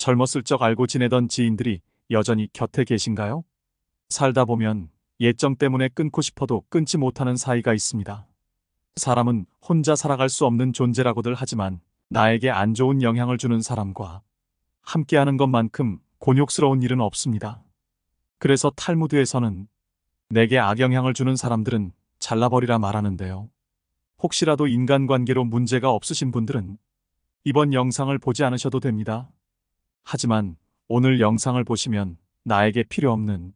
젊었을 적 알고 지내던 지인들이 여전히 곁에 계신가요? 살다 보면 예정 때문에 끊고 싶어도 끊지 못하는 사이가 있습니다. 사람은 혼자 살아갈 수 없는 존재라고들 하지만 나에게 안 좋은 영향을 주는 사람과 함께하는 것만큼 곤욕스러운 일은 없습니다. 그래서 탈무드에서는 내게 악영향을 주는 사람들은 잘라버리라 말하는데요. 혹시라도 인간관계로 문제가 없으신 분들은 이번 영상을 보지 않으셔도 됩니다. 하지만 오늘 영상을 보시면 나에게 필요 없는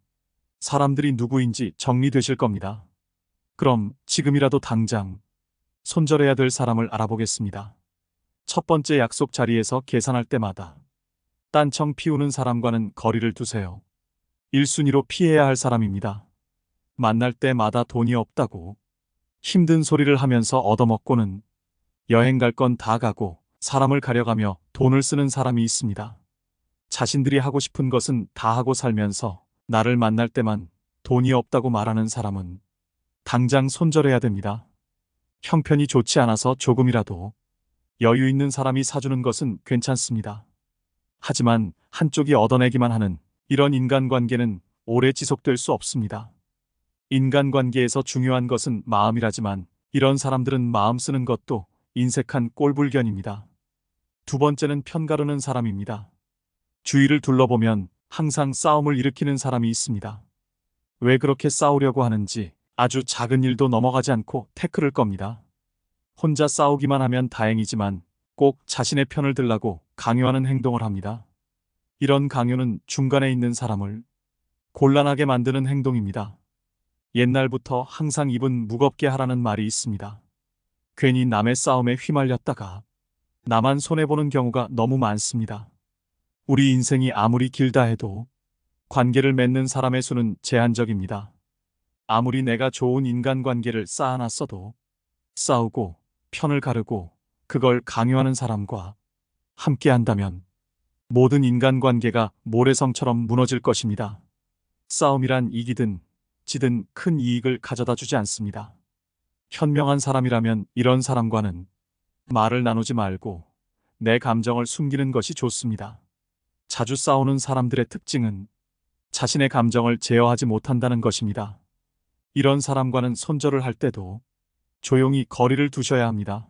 사람들이 누구인지 정리되실 겁니다. 그럼 지금이라도 당장 손절해야 될 사람을 알아보겠습니다. 첫 번째, 약속 자리에서 계산할 때마다 딴청 피우는 사람과는 거리를 두세요. 1순위로 피해야 할 사람입니다. 만날 때마다 돈이 없다고 힘든 소리를 하면서 얻어먹고는 여행 갈 건 다 가고 사람을 가려가며 돈을 쓰는 사람이 있습니다. 자신들이 하고 싶은 것은 다 하고 살면서 나를 만날 때만 돈이 없다고 말하는 사람은 당장 손절해야 됩니다. 형편이 좋지 않아서 조금이라도 여유 있는 사람이 사주는 것은 괜찮습니다. 하지만 한쪽이 얻어내기만 하는 이런 인간관계는 오래 지속될 수 없습니다. 인간관계에서 중요한 것은 마음이라지만 이런 사람들은 마음 쓰는 것도 인색한 꼴불견입니다. 두 번째는 편가르는 사람입니다. 주위를 둘러보면 항상 싸움을 일으키는 사람이 있습니다. 왜 그렇게 싸우려고 하는지 아주 작은 일도 넘어가지 않고 태클을 겁니다. 혼자 싸우기만 하면 다행이지만 꼭 자신의 편을 들라고 강요하는 행동을 합니다. 이런 강요는 중간에 있는 사람을 곤란하게 만드는 행동입니다. 옛날부터 항상 입은 무겁게 하라는 말이 있습니다. 괜히 남의 싸움에 휘말렸다가 나만 손해보는 경우가 너무 많습니다. 우리 인생이 아무리 길다 해도 관계를 맺는 사람의 수는 제한적입니다. 아무리 내가 좋은 인간관계를 쌓아놨어도 싸우고 편을 가르고 그걸 강요하는 사람과 함께한다면 모든 인간관계가 모래성처럼 무너질 것입니다. 싸움이란 이기든 지든 큰 이익을 가져다 주지 않습니다. 현명한 사람이라면 이런 사람과는 말을 나누지 말고 내 감정을 숨기는 것이 좋습니다. 자주 싸우는 사람들의 특징은 자신의 감정을 제어하지 못한다는 것입니다. 이런 사람과는 손절을 할 때도 조용히 거리를 두셔야 합니다.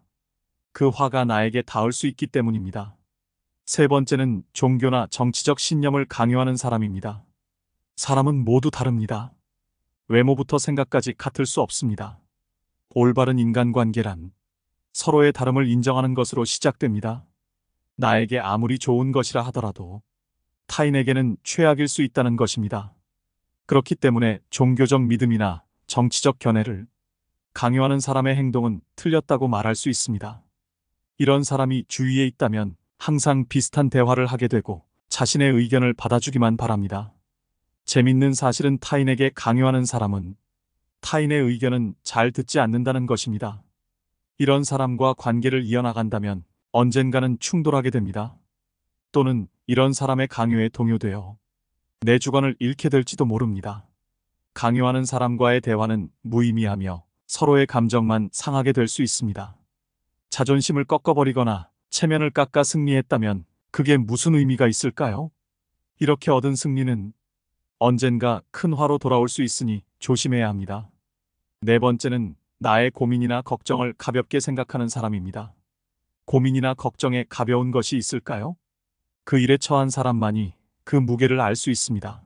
그 화가 나에게 닿을 수 있기 때문입니다. 세 번째는 종교나 정치적 신념을 강요하는 사람입니다. 사람은 모두 다릅니다. 외모부터 생각까지 같을 수 없습니다. 올바른 인간관계란 서로의 다름을 인정하는 것으로 시작됩니다. 나에게 아무리 좋은 것이라 하더라도 타인에게는 최악일 수 있다는 것입니다. 그렇기 때문에 종교적 믿음이나 정치적 견해를 강요하는 사람의 행동은 틀렸다고 말할 수 있습니다. 이런 사람이 주위에 있다면 항상 비슷한 대화를 하게 되고 자신의 의견을 받아주기만 바랍니다. 재밌는 사실은 타인에게 강요하는 사람은 타인의 의견은 잘 듣지 않는다는 것입니다. 이런 사람과 관계를 이어나간다면 언젠가는 충돌하게 됩니다. 또는 이런 사람의 강요에 동요되어 내 주관을 잃게 될지도 모릅니다. 강요하는 사람과의 대화는 무의미하며 서로의 감정만 상하게 될 수 있습니다. 자존심을 꺾어버리거나 체면을 깎아 승리했다면 그게 무슨 의미가 있을까요? 이렇게 얻은 승리는 언젠가 큰 화로 돌아올 수 있으니 조심해야 합니다. 네 번째는 나의 고민이나 걱정을 가볍게 생각하는 사람입니다. 고민이나 걱정에 가벼운 것이 있을까요? 그 일에 처한 사람만이 그 무게를 알 수 있습니다.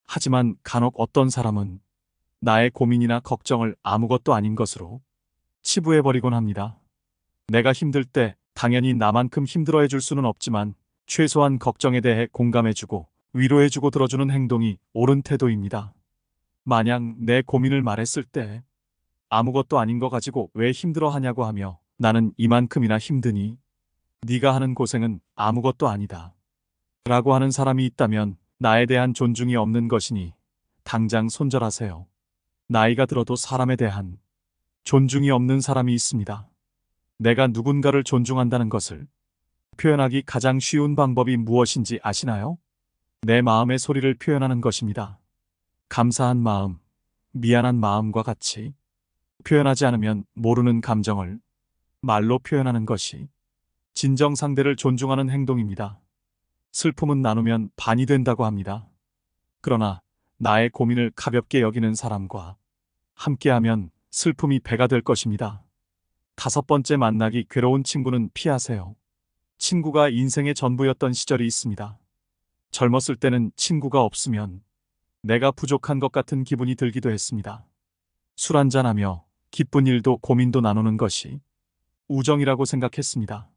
하지만 간혹 어떤 사람은 나의 고민이나 걱정을 아무것도 아닌 것으로 치부해버리곤 합니다. 내가 힘들 때 당연히 나만큼 힘들어해 줄 수는 없지만 최소한 걱정에 대해 공감해주고 위로해주고 들어주는 행동이 옳은 태도입니다. 만약 내 고민을 말했을 때 아무것도 아닌 거 가지고 왜 힘들어하냐고 하며 나는 이만큼이나 힘드니 네가 하는 고생은 아무것도 아니다 라고 하는 사람이 있다면 나에 대한 존중이 없는 것이니 당장 손절하세요. 나이가 들어도 사람에 대한 존중이 없는 사람이 있습니다. 내가 누군가를 존중한다는 것을 표현하기 가장 쉬운 방법이 무엇인지 아시나요? 내 마음의 소리를 표현하는 것입니다. 감사한 마음, 미안한 마음과 같이 표현하지 않으면 모르는 감정을 말로 표현하는 것이 진정 상대를 존중하는 행동입니다. 슬픔은 나누면 반이 된다고 합니다. 그러나 나의 고민을 가볍게 여기는 사람과 함께하면 슬픔이 배가 될 것입니다. 다섯 번째, 만나기 괴로운 친구는 피하세요. 친구가 인생의 전부였던 시절이 있습니다. 젊었을 때는 친구가 없으면 내가 부족한 것 같은 기분이 들기도 했습니다. 술 한잔하며 기쁜 일도 고민도 나누는 것이 우정이라고 생각했습니다.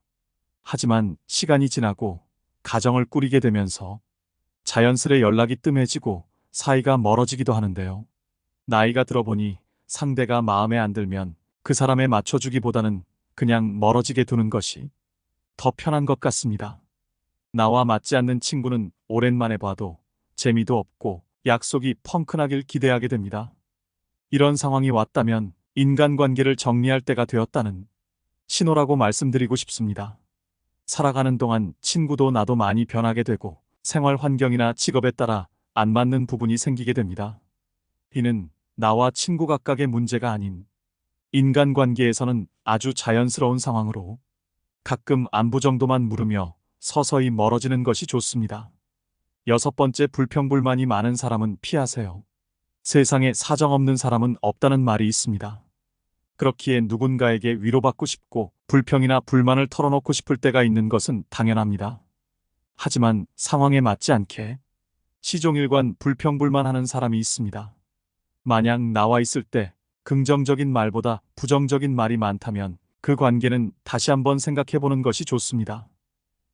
하지만 시간이 지나고 가정을 꾸리게 되면서 자연스레 연락이 뜸해지고 사이가 멀어지기도 하는데요. 나이가 들어보니 상대가 마음에 안 들면 그 사람에 맞춰주기보다는 그냥 멀어지게 두는 것이 더 편한 것 같습니다. 나와 맞지 않는 친구는 오랜만에 봐도 재미도 없고 약속이 펑크나길 기대하게 됩니다. 이런 상황이 왔다면 인간관계를 정리할 때가 되었다는 신호라고 말씀드리고 싶습니다. 살아가는 동안 친구도 나도 많이 변하게 되고 생활 환경이나 직업에 따라 안 맞는 부분이 생기게 됩니다. 이는 나와 친구 각각의 문제가 아닌 인간관계에서는 아주 자연스러운 상황으로 가끔 안부 정도만 물으며 서서히 멀어지는 것이 좋습니다. 여섯 번째, 불평불만이 많은 사람은 피하세요. 세상에 사정없는 사람은 없다는 말이 있습니다. 그렇기에 누군가에게 위로받고 싶고 불평이나 불만을 털어놓고 싶을 때가 있는 것은 당연합니다. 하지만 상황에 맞지 않게 시종일관 불평불만하는 사람이 있습니다. 만약 나와 있을 때 긍정적인 말보다 부정적인 말이 많다면 그 관계는 다시 한번 생각해보는 것이 좋습니다.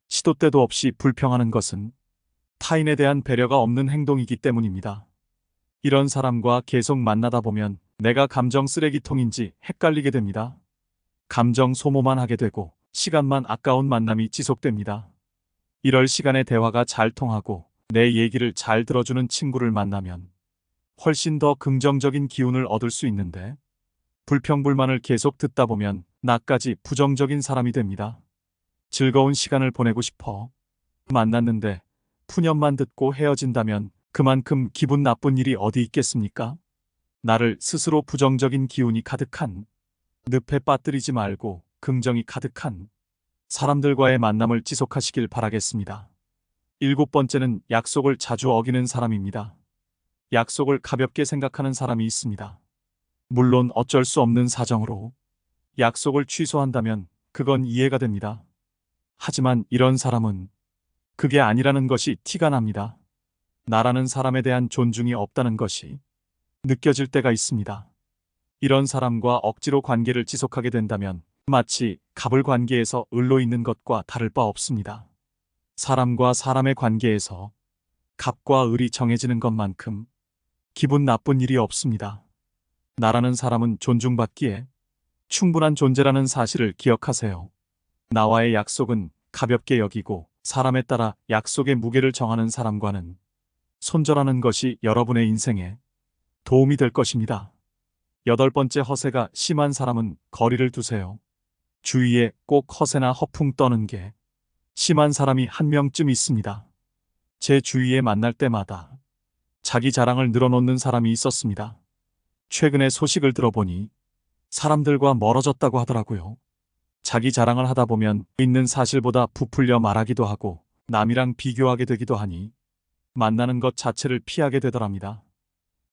시도 때도 없이 불평하는 것은 타인에 대한 배려가 없는 행동이기 때문입니다. 이런 사람과 계속 만나다 보면 내가 감정 쓰레기통인지 헷갈리게 됩니다. 감정 소모만 하게 되고 시간만 아까운 만남이 지속됩니다. 이럴 시간에 대화가 잘 통하고 내 얘기를 잘 들어주는 친구를 만나면 훨씬 더 긍정적인 기운을 얻을 수 있는데 불평불만을 계속 듣다 보면 나까지 부정적인 사람이 됩니다. 즐거운 시간을 보내고 싶어 만났는데 푸념만 듣고 헤어진다면 그만큼 기분 나쁜 일이 어디 있겠습니까? 나를 스스로 부정적인 기운이 가득한 늪에 빠뜨리지 말고 긍정이 가득한 사람들과의 만남을 지속하시길 바라겠습니다. 일곱 번째는 약속을 자주 어기는 사람입니다. 약속을 가볍게 생각하는 사람이 있습니다. 물론 어쩔 수 없는 사정으로 약속을 취소한다면 그건 이해가 됩니다. 하지만 이런 사람은 그게 아니라는 것이 티가 납니다. 나라는 사람에 대한 존중이 없다는 것이 느껴질 때가 있습니다. 이런 사람과 억지로 관계를 지속하게 된다면 마치 갑을 관계에서 을로 있는 것과 다를 바 없습니다. 사람과 사람의 관계에서 갑과 을이 정해지는 것만큼 기분 나쁜 일이 없습니다. 나라는 사람은 존중받기에 충분한 존재라는 사실을 기억하세요. 나와의 약속은 가볍게 여기고 사람에 따라 약속의 무게를 정하는 사람과는 손절하는 것이 여러분의 인생에 도움이 될 것입니다. 여덟 번째, 허세가 심한 사람은 거리를 두세요. 주위에 꼭 허세나 허풍 떠는 게 심한 사람이 한 명쯤 있습니다. 제 주위에 만날 때마다 자기 자랑을 늘어놓는 사람이 있었습니다. 최근에 소식을 들어보니 사람들과 멀어졌다고 하더라고요. 자기 자랑을 하다 보면 있는 사실보다 부풀려 말하기도 하고 남이랑 비교하게 되기도 하니 만나는 것 자체를 피하게 되더랍니다.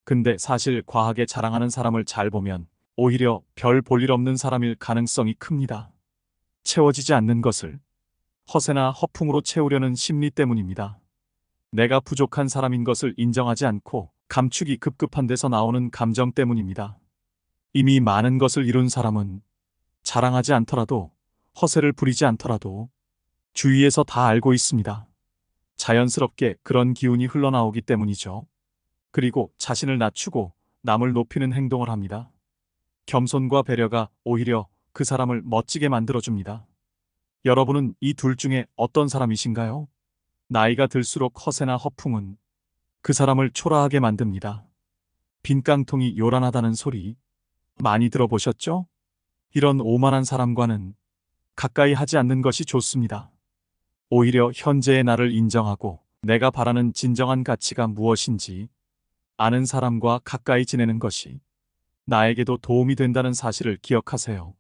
근데 사실 과하게 자랑하는 사람을 잘 보면 오히려 별 볼 일 없는 사람일 가능성이 큽니다. 채워지지 않는 것을 허세나 허풍으로 채우려는 심리 때문입니다. 내가 부족한 사람인 것을 인정하지 않고 감추기 급급한 데서 나오는 감정 때문입니다. 이미 많은 것을 이룬 사람은 자랑하지 않더라도 허세를 부리지 않더라도 주위에서 다 알고 있습니다. 자연스럽게 그런 기운이 흘러나오기 때문이죠. 그리고 자신을 낮추고 남을 높이는 행동을 합니다. 겸손과 배려가 오히려 그 사람을 멋지게 만들어줍니다. 여러분은 이 둘 중에 어떤 사람이신가요? 나이가 들수록 허세나 허풍은 그 사람을 초라하게 만듭니다. 빈 깡통이 요란하다는 소리 많이 들어보셨죠? 이런 오만한 사람과는 가까이 하지 않는 것이 좋습니다. 오히려 현재의 나를 인정하고 내가 바라는 진정한 가치가 무엇인지 아는 사람과 가까이 지내는 것이 나에게도 도움이 된다는 사실을 기억하세요.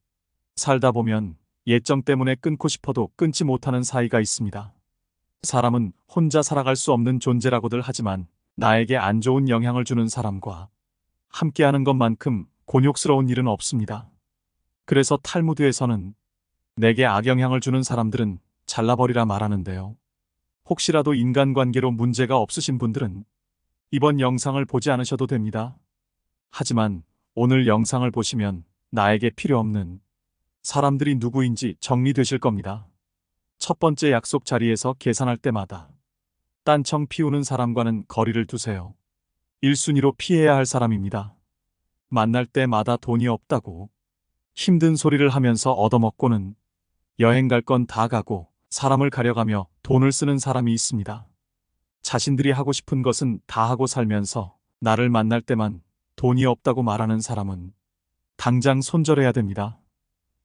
살다 보면 예정 때문에 끊고 싶어도 끊지 못하는 사이가 있습니다. 사람은 혼자 살아갈 수 없는 존재라고들 하지만 나에게 안 좋은 영향을 주는 사람과 함께하는 것만큼 곤욕스러운 일은 없습니다. 그래서 탈무드에서는 내게 악영향을 주는 사람들은 잘라버리라 말하는데요. 혹시라도 인간관계로 문제가 없으신 분들은 이번 영상을 보지 않으셔도 됩니다. 하지만 오늘 영상을 보시면 나에게 필요 없는 사람들이 누구인지 정리되실 겁니다. 첫 번째, 약속 자리에서 계산할 때마다 딴청 피우는 사람과는 거리를 두세요. 1순위로 피해야 할 사람입니다. 만날 때마다 돈이 없다고 힘든 소리를 하면서 얻어먹고는 여행 갈 건 다 가고 사람을 가려가며 돈을 쓰는 사람이 있습니다. 자신들이 하고 싶은 것은 다 하고 살면서 나를 만날 때만 돈이 없다고 말하는 사람은 당장 손절해야 됩니다.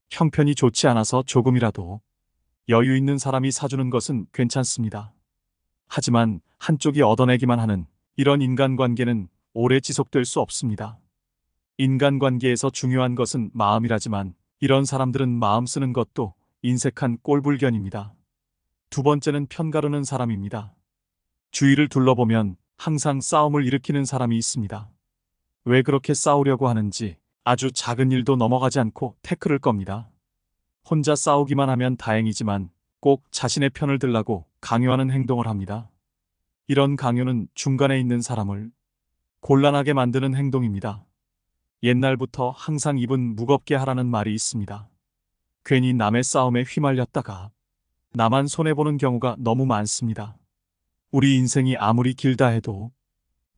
형편이 좋지 않아서 조금이라도 여유 있는 사람이 사주는 것은 괜찮습니다. 하지만 한쪽이 얻어내기만 하는 이런 인간관계는 오래 지속될 수 없습니다. 인간관계에서 중요한 것은 마음이라지만 이런 사람들은 마음 쓰는 것도 인색한 꼴불견입니다. 두 번째는 편가르는 사람입니다. 주위를 둘러보면 항상 싸움을 일으키는 사람이 있습니다. 왜 그렇게 싸우려고 하는지 아주 작은 일도 넘어가지 않고 태클을 겁니다. 혼자 싸우기만 하면 다행이지만 꼭 자신의 편을 들라고 강요하는 행동을 합니다. 이런 강요는 중간에 있는 사람을 곤란하게 만드는 행동입니다. 옛날부터 항상 입은 무겁게 하라는 말이 있습니다. 괜히 남의 싸움에 휘말렸다가 나만 손해보는 경우가 너무 많습니다. 우리 인생이 아무리 길다 해도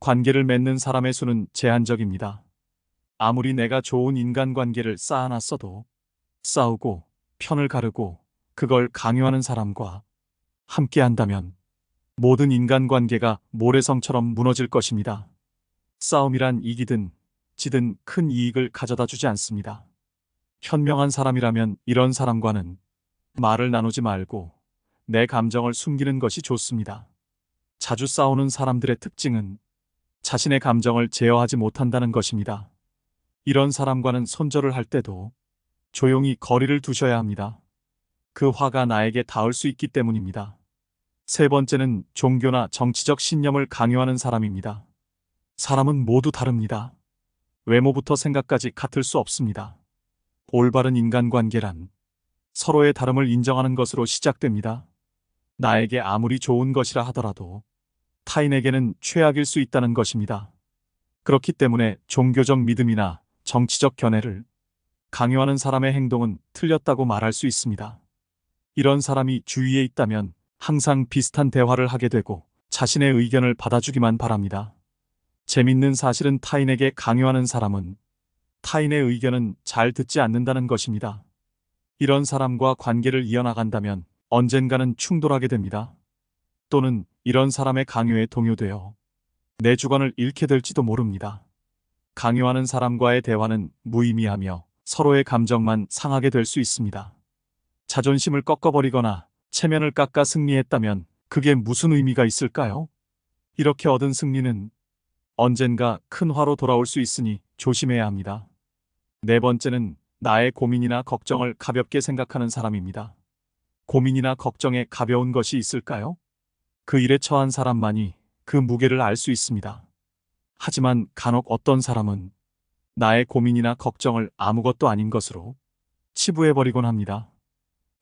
관계를 맺는 사람의 수는 제한적입니다. 아무리 내가 좋은 인간관계를 쌓아놨어도 싸우고 편을 가르고 그걸 강요하는 사람과 함께 한다면 모든 인간관계가 모래성처럼 무너질 것입니다. 싸움이란 이기든 지든 큰 이익을 가져다 주지 않습니다. 현명한 사람이라면 이런 사람과는 말을 나누지 말고 내 감정을 숨기는 것이 좋습니다. 자주 싸우는 사람들의 특징은 자신의 감정을 제어하지 못한다는 것입니다. 이런 사람과는 손절을 할 때도 조용히 거리를 두셔야 합니다. 그 화가 나에게 닿을 수 있기 때문입니다. 세 번째는 종교나 정치적 신념을 강요하는 사람입니다. 사람은 모두 다릅니다. 외모부터 생각까지 같을 수 없습니다. 올바른 인간관계란 서로의 다름을 인정하는 것으로 시작됩니다. 나에게 아무리 좋은 것이라 하더라도 타인에게는 최악일 수 있다는 것입니다. 그렇기 때문에 종교적 믿음이나 정치적 견해를 강요하는 사람의 행동은 틀렸다고 말할 수 있습니다. 이런 사람이 주위에 있다면 항상 비슷한 대화를 하게 되고 자신의 의견을 받아주기만 바랍니다. 재밌는 사실은 타인에게 강요하는 사람은 타인의 의견은 잘 듣지 않는다는 것입니다. 이런 사람과 관계를 이어나간다면 언젠가는 충돌하게 됩니다. 또는 이런 사람의 강요에 동요되어 내 주관을 잃게 될지도 모릅니다. 강요하는 사람과의 대화는 무의미하며 서로의 감정만 상하게 될 수 있습니다. 자존심을 꺾어버리거나 체면을 깎아 승리했다면 그게 무슨 의미가 있을까요? 이렇게 얻은 승리는 언젠가 큰 화로 돌아올 수 있으니 조심해야 합니다. 네 번째는 나의 고민이나 걱정을 가볍게 생각하는 사람입니다. 고민이나 걱정에 가벼운 것이 있을까요? 그 일에 처한 사람만이 그 무게를 알 수 있습니다. 하지만 간혹 어떤 사람은 나의 고민이나 걱정을 아무것도 아닌 것으로 치부해버리곤 합니다.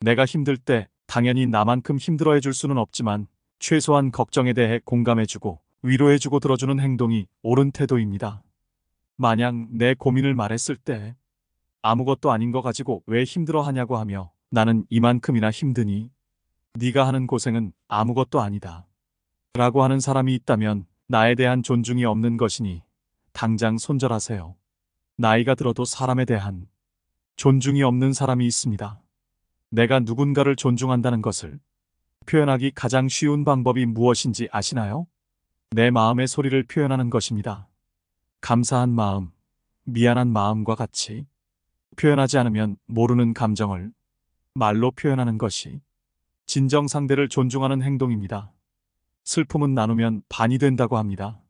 내가 힘들 때 당연히 나만큼 힘들어해 줄 수는 없지만 최소한 걱정에 대해 공감해주고 위로해주고 들어주는 행동이 옳은 태도입니다. 만약 내 고민을 말했을 때 아무것도 아닌 거 가지고 왜 힘들어하냐고 하며 나는 이만큼이나 힘드니 네가 하는 고생은 아무것도 아니다 라고 하는 사람이 있다면 나에 대한 존중이 없는 것이니 당장 손절하세요. 나이가 들어도 사람에 대한 존중이 없는 사람이 있습니다. 내가 누군가를 존중한다는 것을 표현하기 가장 쉬운 방법이 무엇인지 아시나요? 내 마음의 소리를 표현하는 것입니다. 감사한 마음, 미안한 마음과 같이 표현하지 않으면 모르는 감정을 말로 표현하는 것이 진정 상대를 존중하는 행동입니다. 슬픔은 나누면 반이 된다고 합니다.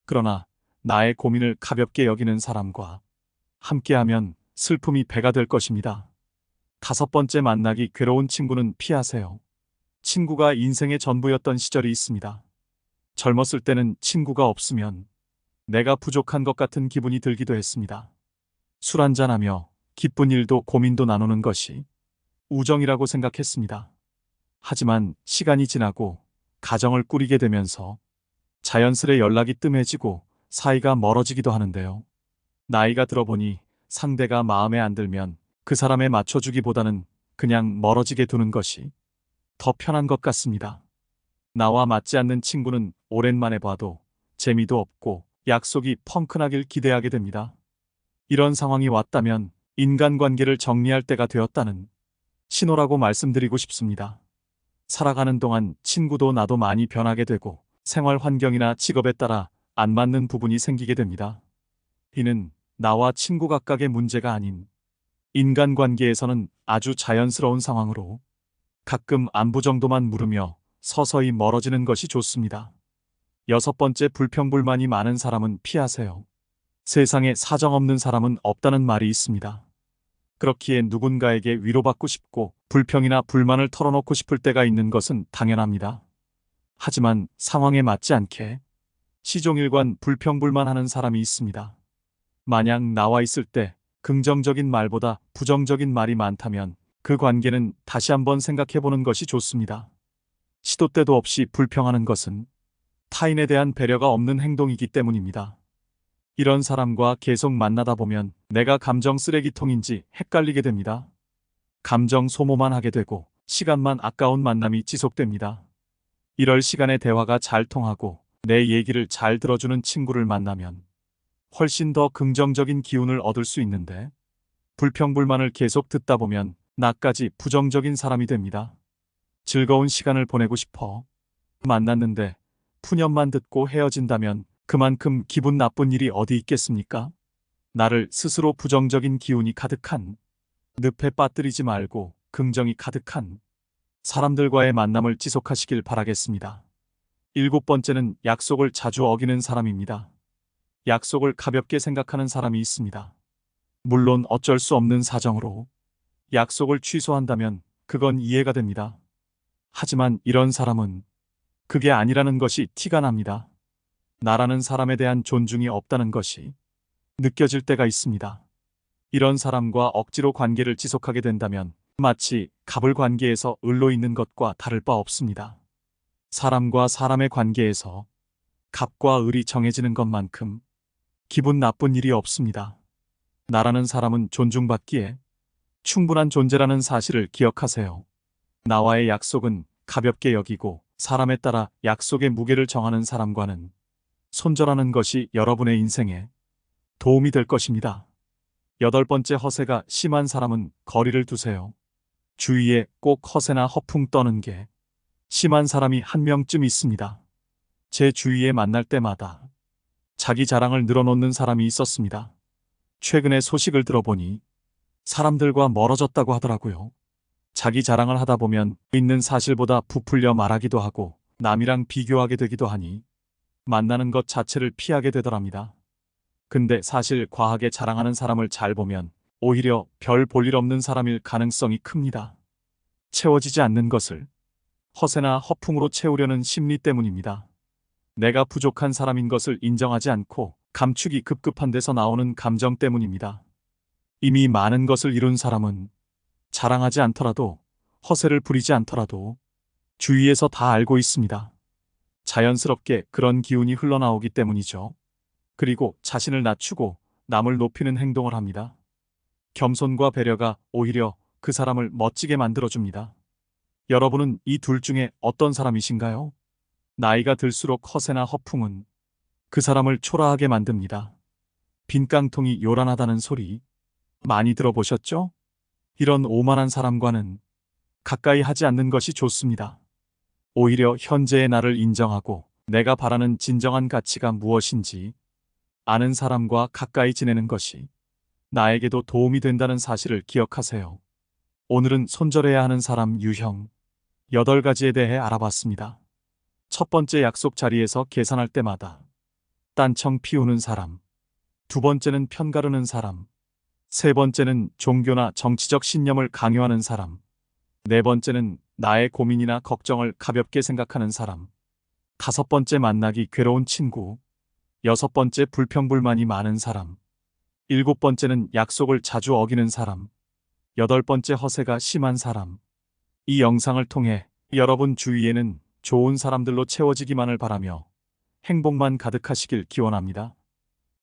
그러나 나의 고민을 가볍게 여기는 사람과 함께하면 슬픔이 배가 될 것입니다. 다섯 번째, 만나기 괴로운 친구는 피하세요. 친구가 인생의 전부였던 시절이 있습니다. 젊었을 때는 친구가 없으면 내가 부족한 것 같은 기분이 들기도 했습니다. 술 한잔하며 기쁜 일도 고민도 나누는 것이 우정이라고 생각했습니다. 하지만 시간이 지나고 가정을 꾸리게 되면서 자연스레 연락이 뜸해지고 사이가 멀어지기도 하는데요. 나이가 들어보니 상대가 마음에 안 들면 그 사람에 맞춰주기보다는 그냥 멀어지게 두는 것이 더 편한 것 같습니다. 나와 맞지 않는 친구는 오랜만에 봐도 재미도 없고 약속이 펑크나길 기대하게 됩니다. 이런 상황이 왔다면 인간관계를 정리할 때가 되었다는 신호라고 말씀드리고 싶습니다. 살아가는 동안 친구도 나도 많이 변하게 되고 생활 환경이나 직업에 따라 안 맞는 부분이 생기게 됩니다. 이는 나와 친구 각각의 문제가 아닌 인간관계에서는 아주 자연스러운 상황으로 가끔 안부 정도만 물으며 서서히 멀어지는 것이 좋습니다. 6번째, 불평불만이 많은 사람은 피하세요. 세상에 사정없는 사람은 없다는 말이 있습니다. 그렇기에 누군가에게 위로받고 싶고 불평이나 불만을 털어놓고 싶을 때가 있는 것은 당연합니다. 하지만 상황에 맞지 않게 시종일관 불평불만하는 사람이 있습니다. 만약 나와 있을 때 긍정적인 말보다 부정적인 말이 많다면 그 관계는 다시 한번 생각해보는 것이 좋습니다. 시도 때도 없이 불평하는 것은 타인에 대한 배려가 없는 행동이기 때문입니다. 이런 사람과 계속 만나다 보면 내가 감정 쓰레기통인지 헷갈리게 됩니다. 감정 소모만 하게 되고 시간만 아까운 만남이 지속됩니다. 이럴 시간에 대화가 잘 통하고 내 얘기를 잘 들어주는 친구를 만나면 훨씬 더 긍정적인 기운을 얻을 수 있는데 불평불만을 계속 듣다 보면 나까지 부정적인 사람이 됩니다. 즐거운 시간을 보내고 싶어 만났는데 푸념만 듣고 헤어진다면 그만큼 기분 나쁜 일이 어디 있겠습니까? 나를 스스로 부정적인 기운이 가득한 늪에 빠뜨리지 말고 긍정이 가득한 사람들과의 만남을 지속하시길 바라겠습니다. 7번째는 약속을 자주 어기는 사람입니다. 약속을 가볍게 생각하는 사람이 있습니다. 물론 어쩔 수 없는 사정으로 약속을 취소한다면 그건 이해가 됩니다. 하지만 이런 사람은 그게 아니라는 것이 티가 납니다. 나라는 사람에 대한 존중이 없다는 것이 느껴질 때가 있습니다. 이런 사람과 억지로 관계를 지속하게 된다면 마치 갑을 관계에서 을로 있는 것과 다를 바 없습니다. 사람과 사람의 관계에서 갑과 을이 정해지는 것만큼 기분 나쁜 일이 없습니다. 나라는 사람은 존중받기에 충분한 존재라는 사실을 기억하세요. 나와의 약속은 가볍게 여기고 사람에 따라 약속의 무게를 정하는 사람과는 손절하는 것이 여러분의 인생에 도움이 될 것입니다. 8번째, 허세가 심한 사람은 거리를 두세요. 주위에 꼭 허세나 허풍 떠는 게 심한 사람이 한 명쯤 있습니다. 제 주위에 만날 때마다 자기 자랑을 늘어놓는 사람이 있었습니다. 최근에 소식을 들어보니 사람들과 멀어졌다고 하더라고요. 자기 자랑을 하다 보면 있는 사실보다 부풀려 말하기도 하고 남이랑 비교하게 되기도 하니 만나는 것 자체를 피하게 되더랍니다. 근데 사실 과하게 자랑하는 사람을 잘 보면 오히려 별 볼 일 없는 사람일 가능성이 큽니다. 채워지지 않는 것을 허세나 허풍으로 채우려는 심리 때문입니다. 내가 부족한 사람인 것을 인정하지 않고 감추기 급급한 데서 나오는 감정 때문입니다. 이미 많은 것을 이룬 사람은 자랑하지 않더라도 허세를 부리지 않더라도 주위에서 다 알고 있습니다. 자연스럽게 그런 기운이 흘러나오기 때문이죠. 그리고 자신을 낮추고 남을 높이는 행동을 합니다. 겸손과 배려가 오히려 그 사람을 멋지게 만들어줍니다. 여러분은 이 둘 중에 어떤 사람이신가요? 나이가 들수록 허세나 허풍은 그 사람을 초라하게 만듭니다. 빈 깡통이 요란하다는 소리 많이 들어보셨죠? 이런 오만한 사람과는 가까이 하지 않는 것이 좋습니다. 오히려 현재의 나를 인정하고 내가 바라는 진정한 가치가 무엇인지 아는 사람과 가까이 지내는 것이 나에게도 도움이 된다는 사실을 기억하세요. 오늘은 손절해야 하는 사람 유형 8가지에 대해 알아봤습니다. 첫 번째, 약속 자리에서 계산할 때마다 딴청 피우는 사람. 두 번째는 편가르는 사람. 세 번째는 종교나 정치적 신념을 강요하는 사람. 네 번째는 나의 고민이나 걱정을 가볍게 생각하는 사람. 5번째, 만나기 괴로운 친구. 6번째, 불평불만이 많은 사람. 7번째는 약속을 자주 어기는 사람. 8번째, 허세가 심한 사람. 이 영상을 통해 여러분 주위에는 좋은 사람들로 채워지기만을 바라며 행복만 가득하시길 기원합니다.